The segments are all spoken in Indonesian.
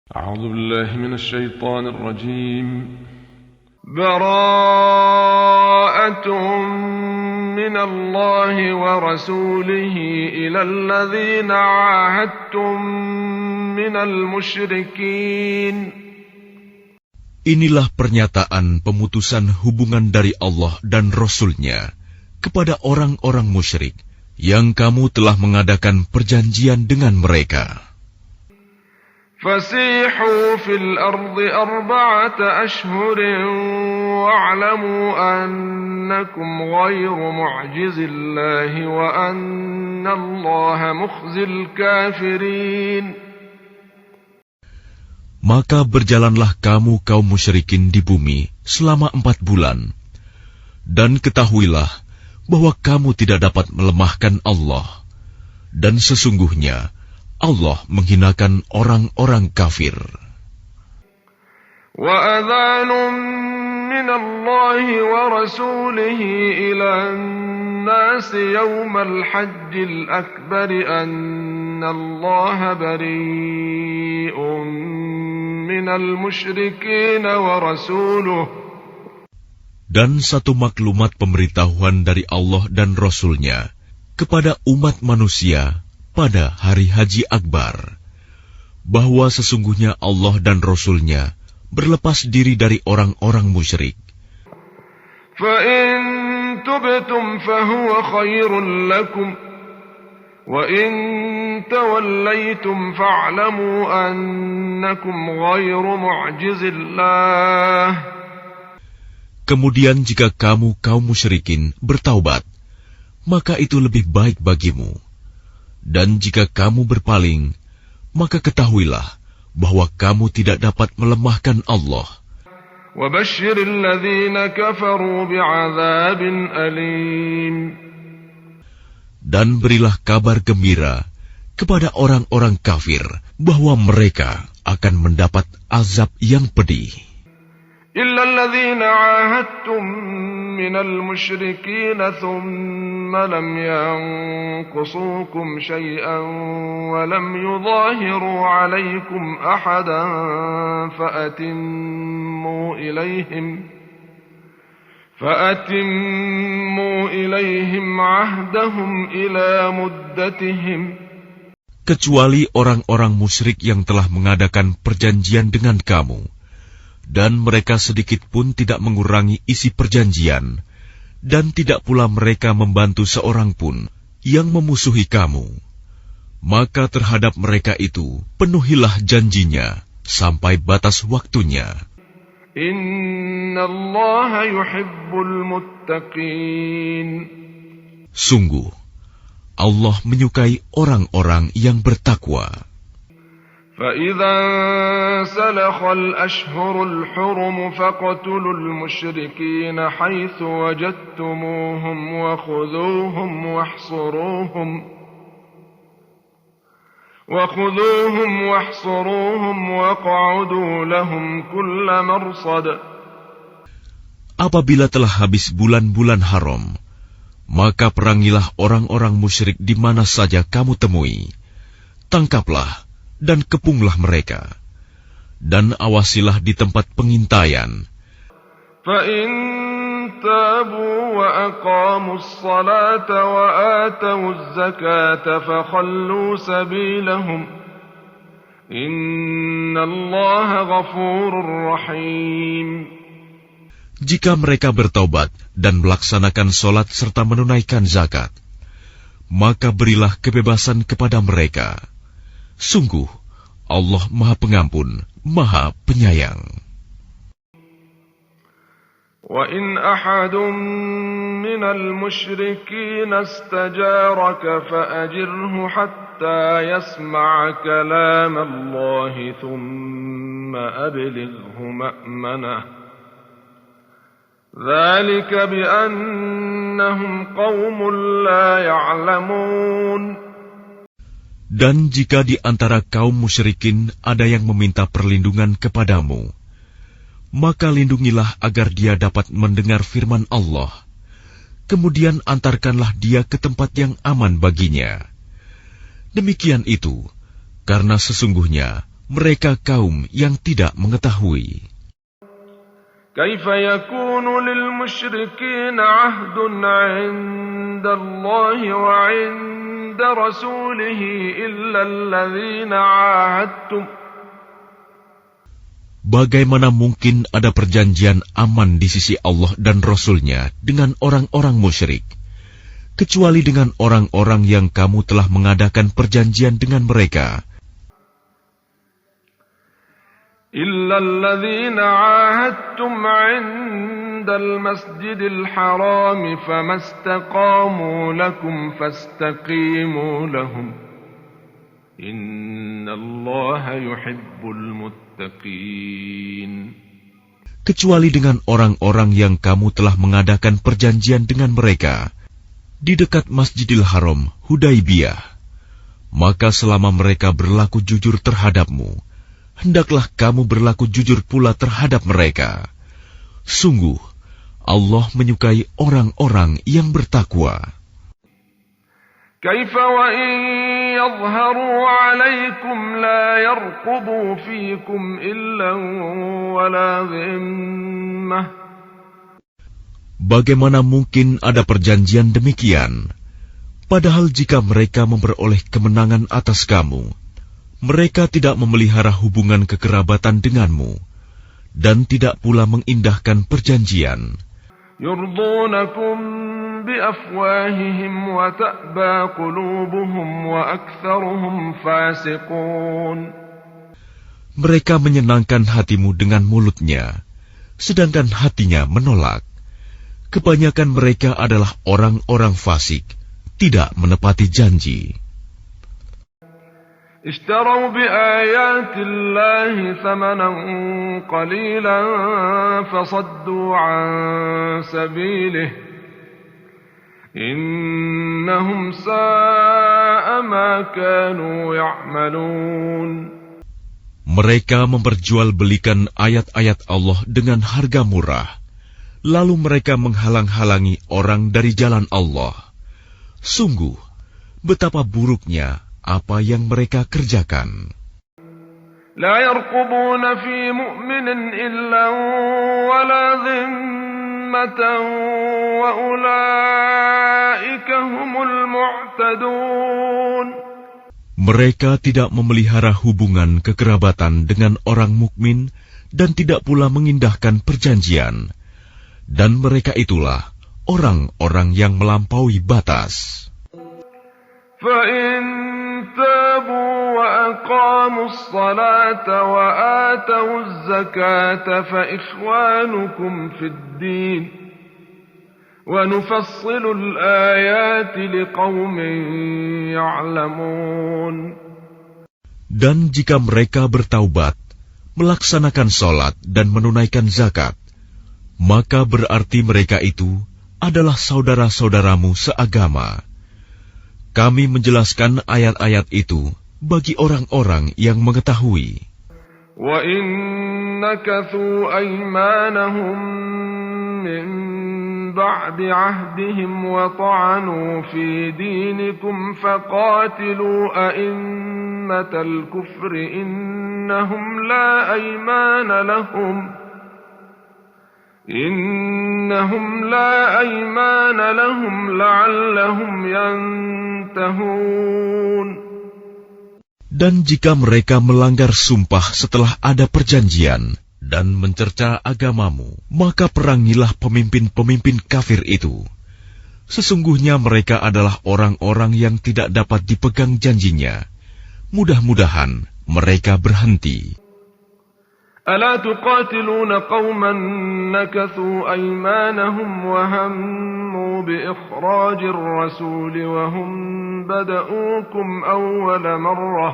أعوذ بالله من الشيطان الرجيم. براءة من الله ورسوله إلى الذين عاهدتم من المشركين. Inilah pernyataan pemutusan hubungan dari Allah dan Rasul-Nya kepada orang-orang musyrik yang kamu telah mengadakan perjanjian dengan mereka. فسيحوا في الأرض 4 أشهر واعلموا أنكم غير معجز الله وأن الله مخزي الكافرين. Maka berjalanlah kamu kaum musyrikin di bumi selama 4 bulan, dan ketahuilah bahwa kamu tidak dapat melemahkan Allah, dan sesungguhnya Allah menghinakan orang-orang kafir. وَأَذَانٌ مِّنَ اللَّهِ وَرَسُولِهِ إِلَى النَّاسِ يَوْمَ الْحَجِّ الْأَكْبَرِ أَنَّ اللَّهَ بَرِيءٌ مِّنَ الْمُشْرِكِينَ وَرَسُولُهُ. Dan satu maklumat pemberitahuan dari Allah dan Rasul-Nya kepada umat manusia pada hari Haji Akbar, bahwa sesungguhnya Allah dan Rasul-Nya berlepas diri dari orang-orang musyrik. فَإِن تُبْتُمْ فَهُوَ خَيْرٌ لَكُمْ وَإِن تَوَلَّيْتُمْ فَاعْلَمُوا أَنَّكُمْ غَيْرُ مُعْجِزِ اللَّهِ. Kemudian jika kamu kaum musyrikin bertaubat, maka itu lebih baik bagimu. Dan jika kamu berpaling, maka ketahuilah bahwa kamu tidak dapat melemahkan Allah. وَبَشِّرِ الَّذِينَ كَفَرُوا بِعَذَابٍ أَلِيمٍ. Dan berilah kabar gembira kepada orang-orang kafir bahwa mereka akan mendapat azab yang pedih. إِلَّا الَّذِينَ عَاهَدتُّم مِّنَ الْمُشْرِكِينَ ثُمَّ لَمْ يَنقُصُوكُمْ شَيْئًا وَلَمْ يُظَاهِرُوا عَلَيْكُمْ أَحَدًا فَأَتِمُّوا إِلَيْهِمْ عَهْدَهُمْ إِلَى مُدَّتِهِمْ. Kecuali orang-orang musyrik yang telah mengadakan perjanjian dengan kamu, dan mereka sedikit pun tidak mengurangi isi perjanjian, dan tidak pula mereka membantu seorang pun yang memusuhi kamu. Maka terhadap mereka itu penuhilah janjinya sampai batas waktunya. Innallaha yuhibbul muttaqin. Sungguh, Allah menyukai orang-orang yang bertakwa. فَإِذَا انسَلَخَ الْأَشْهُرُ الْحُرُمُ فَاقْتُلُوا الْمُشْرِكِينَ حَيْثُ وَجَدتُّمُوهُمْ وَخُذُوهُمْ وَاحْصُرُوهُمْ وَاقْعُدُوا لَهُمْ كُلَّ مَرْصَدٍ. Apabila telah habis bulan-bulan haram, maka perangilah orang-orang musyrik di mana saja kamu temui. Tangkaplah dan kepunglah mereka, dan awasilah di tempat pengintaian. فَإِن تَابُوا وَأَقَامُوا الصَّلَاةَ وَآتَوُا الزَّكَاةَ فَخَلُّوا سَبِيلَهُمْ إِنَّ اللَّهَ غَفُورٌ رَّحِيمٌ. Jika mereka bertaubat dan melaksanakan solat serta menunaikan zakat, maka berilah kebebasan kepada mereka. Sungguh, Allah Maha Pengampun, Maha Penyayang. وَإِنْ أَحَدٌ مِّنَ الْمُشْرِكِينَ اسْتَجَارَكَ فَأَجِرْهُ حَتَّى يَسْمَعَ كَلَامَ اللَّهِ ثُمَّ أَبْلِغْهُ مَأْمَنَهُ ذَلِكَ بِأَنَّهُمْ قَوْمٌ لَّا يَعْلَمُونَ. Dan jika di antara kaum musyrikin ada yang meminta perlindungan kepadamu, maka lindungilah agar dia dapat mendengar firman Allah. Kemudian antarkanlah dia ke tempat yang aman baginya. Demikian itu, karena sesungguhnya mereka kaum yang tidak mengetahui. كيف يكون للمشركين عهد عند الله وعند رسوله إلا الذين عاهدتم. Bagaimana mungkin ada perjanjian aman di sisi Allah dan Rasul-Nya dengan orang-orang musyrik, kecuali dengan orang-orang yang kamu telah mengadakan perjanjian dengan mereka. إلا الذين عاهدتم عند المسجد الحرام فما استقاموا لكم فاستقيموا لهم إن الله يحب المتقين. Kecuali dengan orang-orang yang kamu telah mengadakan perjanjian dengan mereka di dekat Masjidil Haram, Hudaibiyah, maka selama mereka berlaku jujur terhadapmu, hendaklah kamu berlaku jujur pula terhadap mereka. Sungguh, Allah menyukai orang-orang yang bertakwa. كيف وإن يظهروا عليكم لا يرقبوا فيكم إلا ولا ذمة. Bagaimana mungkin ada perjanjian demikian? Padahal jika mereka memperoleh kemenangan atas kamu, mereka tidak memelihara hubungan kekerabatan denganmu, dan tidak pula mengindahkan perjanjian. يرضونكم بأفواههم وتأبى قلوبهم وأكثرهم فاسقون. Mereka menyenangkan hatimu dengan mulutnya, sedangkan hatinya menolak. Kebanyakan mereka adalah orang-orang fasik, tidak menepati janji. اشتروا بآيات الله ثمنا قليلا فصدوا عن سبيله إنهم ساء ما كانوا يعملون. Mereka memperjualbelikan ayat-ayat Allah dengan harga murah, lalu mereka menghalang-halangi orang dari jalan Allah. Sungguh, betapa buruknya apa yang mereka kerjakan. لا يرقبون في مؤمن إلا ولا ذمة وأولئك هم المعتدون. Mereka tidak memelihara hubungan kekerabatan dengan orang mukmin dan tidak pula mengindahkan perjanjian. Dan mereka itulah orang-orang yang melampaui batas. فإن تابوا وأقاموا الصلاة وآتوا الزكاة فإخوانكم في الدين ونفصل الآيات لقوم يعلمون. Dan jika mereka bertaubat, melaksanakan sholat dan menunaikan zakat, maka berarti mereka itu adalah saudara-saudaramu seagama. Kami menjelaskan ayat-ayat itu bagi orang-orang yang mengetahui. وَإِن نَكَثُوا أَيْمَانَهُم مِّن بَعْدِ عَهْدِهِمْ وَطَعَنُوا فِي دِينِكُمْ فَقَاتِلُوا أَئِمَّةَ الْكُفْرِ إِنَّهُمْ لَا أَيْمَانَ لَهُمْ لَعَلَّهُمْ يَنْتَهُونَ. Dan jika mereka melanggar sumpah setelah ada perjanjian dan mencerca agamamu, maka perangilah pemimpin-pemimpin kafir itu. Sesungguhnya mereka adalah orang-orang yang tidak dapat dipegang janjinya. Mudah-mudahan mereka berhenti. ألا تقاتلون قوما نكثوا أيمانهم وهموا بإخراج الرسول وهم بدؤوكم أول مرة.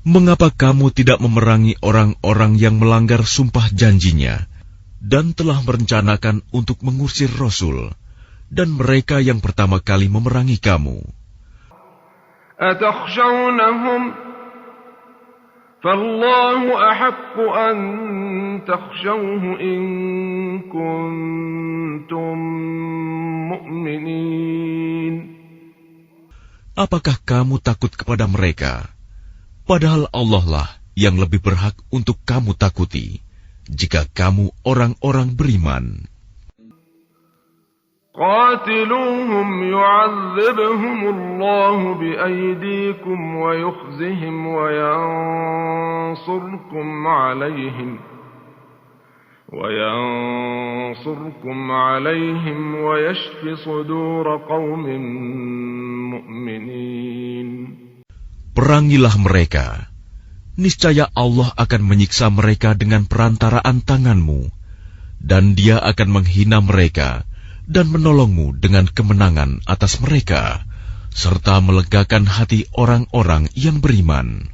Mengapa kamu tidak memerangi orang-orang yang melanggar sumpah janjinya dan telah merencanakan untuk mengusir Rasul dan mereka yang pertama kali memerangi kamu? أتخشونهم فالله أحق أن تخشوه إن كنتم مؤمنين. Apakah kamu takut kepada mereka? Padahal Allah lah yang lebih berhak untuk kamu takuti, jika kamu orang-orang beriman. قاتلوهم يعذبهم الله بأيديكم ويخزهم وينصركم عليهم ويشف صدور قوم مؤمنين. Perangilah mereka, niscaya Allah akan menyiksa mereka dengan perantaraan tanganmu, dan Dia akan menghina mereka dan menolongmu dengan kemenangan atas mereka, serta melegakan hati orang-orang yang beriman.